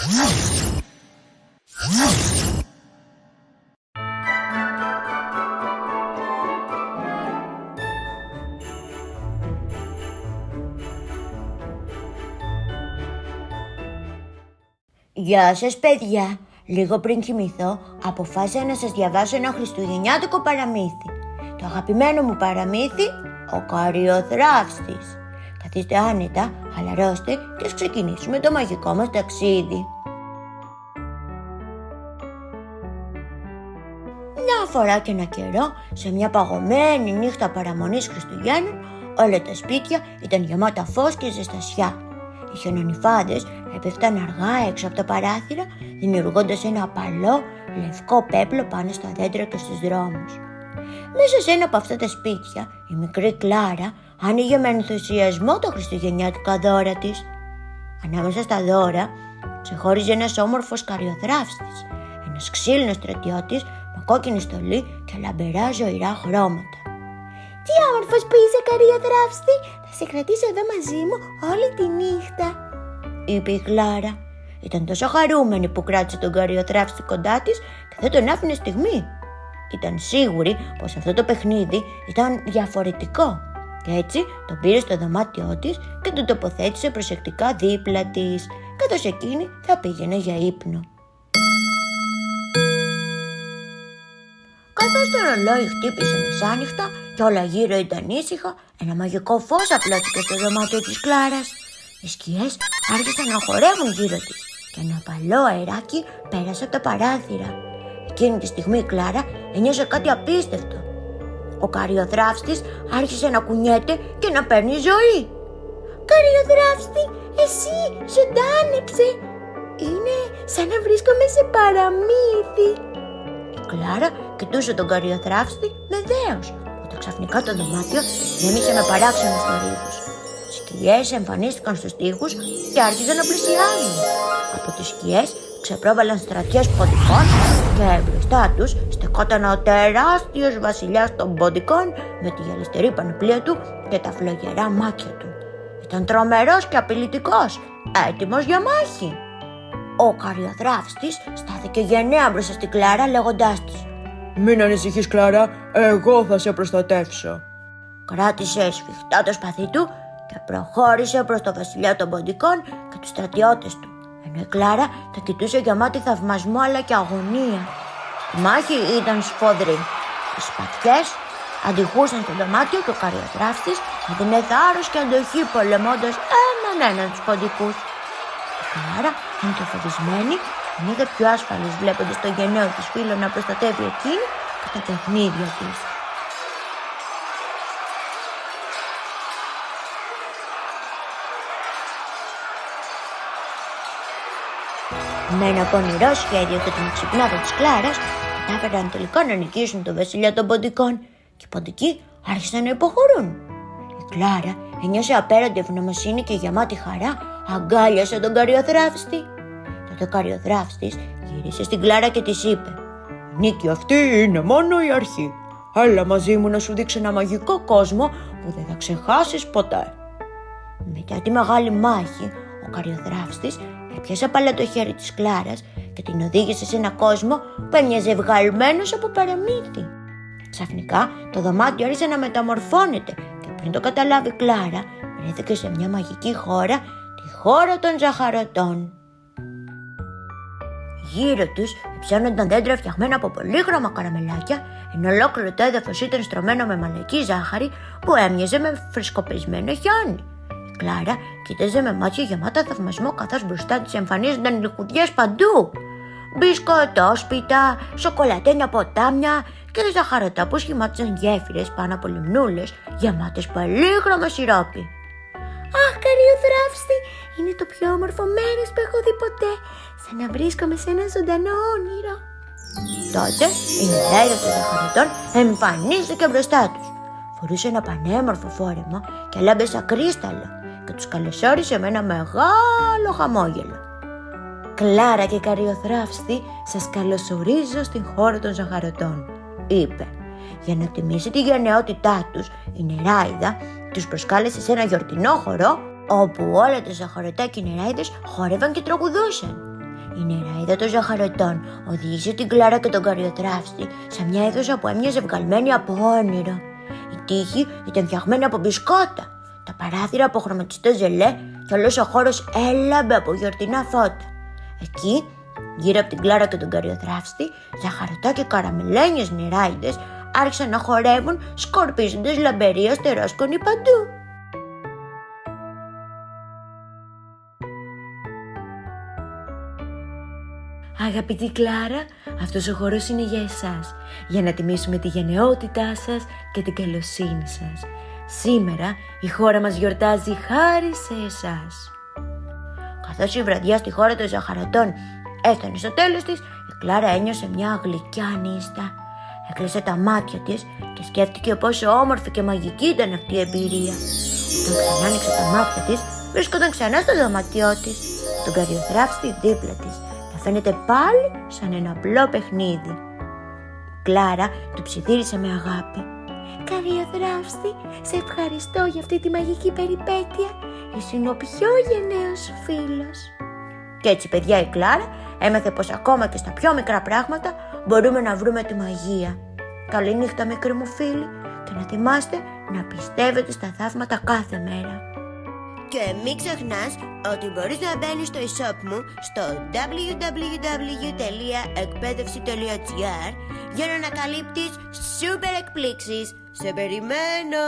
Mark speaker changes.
Speaker 1: Γεια σας παιδιά, λίγο πριν κοιμηθώ αποφάσισα να σας διαβάσω ένα χριστουγεννιάτικο παραμύθι. Το αγαπημένο μου παραμύθι, ο Καριοθράφστης. Καθίστε άνετα, χαλαρώστε και ας ξεκινήσουμε το μαγικό μας ταξίδι. Μια φορά και ένα καιρό, σε μια παγωμένη νύχτα παραμονής Χριστουγέννων, όλα τα σπίτια ήταν γεμάτα φως και ζεστασιά. Οι χιονονυφάδες έπεφταν αργά έξω από τα παράθυρα, δημιουργώντας ένα απαλό λευκό πέπλο πάνω στα δέντρα και στους δρόμους. Μέσα σε ένα από αυτά τα σπίτια, η μικρή Κλάρα άνοιγε με ενθουσιασμό τα χριστουγεννιάτικα δώρα της. Ανάμεσα στα δώρα ξεχώριζε ένας όμορφος Καριοθράφστης, ένας ξύλινος στρατιώτης με κόκκινη στολή και λαμπερά ζωηρά χρώματα.
Speaker 2: Τι όμορφος που είσαι, Καριοθράφστη! Θα σε κρατήσω εδώ μαζί μου όλη τη νύχτα,
Speaker 1: είπε η Κλάρα. Ήταν τόσο χαρούμενη που κράτησε τον Καριοθράφστη κοντά της και δεν τον άφηνε στιγμή. Ήταν σίγουρη πως αυτό το παιχνίδι ήταν διαφορετικό και έτσι τον πήρε στο δωμάτιό της και τον τοποθέτησε προσεκτικά δίπλα της, καθώς εκείνη θα πήγαινε για ύπνο. Καθώς το ρολόι χτύπησε μεσάνυχτα και όλα γύρω ήταν ήσυχα, ένα μαγικό φως απλώθηκε στο δωμάτιο της Κλάρας. Οι σκιές άρχισαν να χορεύουν γύρω της και ένα απαλό αεράκι πέρασε από τα παράθυρα. Εκείνη τη στιγμή η Κλάρα ένιωσε κάτι απίστευτο. Ο Καριοθράφστης άρχισε να κουνιέται και να παίρνει ζωή.
Speaker 2: Καριοθράφστη, εσύ ζωντάνεψε! Είναι σαν να βρίσκομαι σε παραμύθι.
Speaker 1: Η Κλάρα κοιτούσε τον Καριοθράφστη με δέος, όταν ξαφνικά το δωμάτιο γέμισε με παράξενους θορύβους. Σκιές εμφανίστηκαν στους τοίχους και άρχισαν να πλησιάζουν. Από τις σκιές ξεπρόβαλαν στρατιές ποντικών και μπροστά τους στεκόταν ο τεράστιος βασιλιάς των ποντικών με τη γυαλιστερή πανοπλία του και τα φλογερά μάτια του. Ήταν τρομερός και απειλητικός, έτοιμος για μάχη. Ο Καριοθράφστης στάθηκε γενναία μπροστά στην Κλάρα λέγοντάς της:
Speaker 3: «Μην ανησυχείς, Κλάρα, εγώ θα σε προστατεύσω».
Speaker 1: Κράτησε σφιχτά το σπαθί του και προχώρησε προς το βασιλιά των ποντικών και τους στρατιώτες του, ενώ η Κλάρα τα κοιτούσε γεμάτη θαυμασμό αλλά και αγωνία. Η μάχη ήταν σφοδρή. Οι σπαθιές αντιχούσαν στο δωμάτιο και ο Καριοθράφστης έδινε θάρρος και αντοχή πολεμώντας έναν τους ποντικούς. Η Κλάρα ήταν και φοβισμένη, την είδε πιο ασφαλής βλέποντας τον γενναίο της φίλο να προστατεύει εκείνη και τα παιχνίδια της. Με ένα πονηρό σχέδιο και την εξυπνάδα της Κλάρας κατάφεραν τελικά να νικήσουν τον βασιλιά των ποντικών και οι ποντικοί άρχισαν να υποχωρούν. Η Κλάρα ένιωσε απέραντη ευγνωμοσύνη και γεμάτη χαρά αγκάλιασε τον Καριοθράφστη. Τότε ο Καριοθράφστης γύρισε στην Κλάρα και της είπε:
Speaker 3: «Η νίκη αυτή είναι μόνο η αρχή. Έλα μαζί μου να σου δείξω ένα μαγικό κόσμο που δεν θα ξεχάσεις ποτέ».
Speaker 1: Μετά τη μεγάλη μάχη, ο Καριοθράφστης έπιασε απαλά το χέρι της Κλάρας και την οδήγησε σε ένα κόσμο που έμοιαζε βγαλμένος από παραμύθι. Ξαφνικά το δωμάτιο άρχισε να μεταμορφώνεται και πριν το καταλάβει η Κλάρα, βρέθηκε σε μια μαγική χώρα, τη χώρα των ζαχαρωτών. Γύρω τους υψώνονταν δέντρα φτιαγμένα από πολύχρωμα καραμελάκια, ενώ ολόκληρο το έδαφος ήταν στρωμένο με μαλακή ζάχαρη που έμοιαζε με φρεσκοπεσμένο χιόνι. Η Κλάρα κοίταζε με μάτια γεμάτα θαυμασμό καθώς μπροστά της εμφανίζονταν λιχουδιές παντού. Μπισκοτόσπιτα, σοκολατένια ποτάμια και ζαχαρωτά που σχημάτιζαν γέφυρες πάνω από λιμνούλες γεμάτες πολύχρωμο σιρόπι.
Speaker 2: Αχ, Καριοθράφστη, είναι το πιο όμορφο μέρος που έχω δει ποτέ, σαν να βρίσκομαι σε ένα ζωντανό όνειρο.
Speaker 1: Τότε η νεράιδα των ζαχαρωτών εμφανίστηκε μπροστά τους. Φορούσε ένα πανέμορφο φόρεμα και λάμπες ακρίσταλα και τους καλωσόρισε με ένα μεγάλο χαμόγελο. «Κλάρα και Καριοθράφστη, σας καλωσορίζω στην χώρα των ζαχαρωτών», είπε. Για να τιμήσει τη γενναιότητά τους, η νεράιδα τους προσκάλεσε σε ένα γιορτινό χορό όπου όλα τα ζαχαρωτά και οι νεράιδες χόρευαν και τραγουδούσαν. Η νεράιδα των ζαχαρωτών οδήγησε την Κλάρα και τον καριοθράφστη σε μια αίθουσα που έμοιαζε βγαλμένη από όνειρο. Η τύχη ήταν φτιαγμένη από μπισκότα, τα παράθυρα από χρωματιστό ζελέ και όλος ο χώρος έλαμπε από γιορτινά φώτα. Εκεί, γύρω από την Κλάρα και τον καριοθράφστη, ζαχαρωτά και καραμελένιες νεράιδες άρχισαν να χορεύουν σκορπίζοντας λαμπερή αστερόσκονη παντού.
Speaker 2: Αγαπητή Κλάρα, αυτός ο χορός είναι για εσάς, για να τιμήσουμε τη γενναιότητά σας και την καλοσύνη σας. Σήμερα η χώρα μας γιορτάζει χάρη σε εσάς.
Speaker 1: Καθώς η βραδιά στη χώρα των ζαχαρωτών έφτανε στο τέλος της, η Κλάρα ένιωσε μια γλυκιά νύστα. Έκλεισε τα μάτια της και σκέφτηκε πόσο όμορφη και μαγική ήταν αυτή η εμπειρία. Όταν ξανά άνοιξε τα μάτια της, βρίσκονταν ξανά στο δωμάτιό της, τον καριοθράφστη δίπλα της, να φαίνεται πάλι σαν ένα απλό παιχνίδι. Η Κλάρα του ψιθύρισε με αγάπη.
Speaker 2: Καριοθράφστη, σε ευχαριστώ για αυτή τη μαγική περιπέτεια. Εσύ είναι ο πιο γενναίος σου φίλος.
Speaker 1: Και έτσι, παιδιά, η Κλάρα έμαθε πως ακόμα και στα πιο μικρά πράγματα μπορούμε να βρούμε τη μαγεία. Καλή νύχτα, μικροί μου φίλοι, και να θυμάστε να πιστεύετε στα θαύματα κάθε μέρα. Και μην ξεχνάς ότι μπορείς να μπαίνεις στο e-shop μου στο www.ekpedevsi.gr για να ανακαλύπτεις σούπερ εκπλήξεις. Σε περιμένω!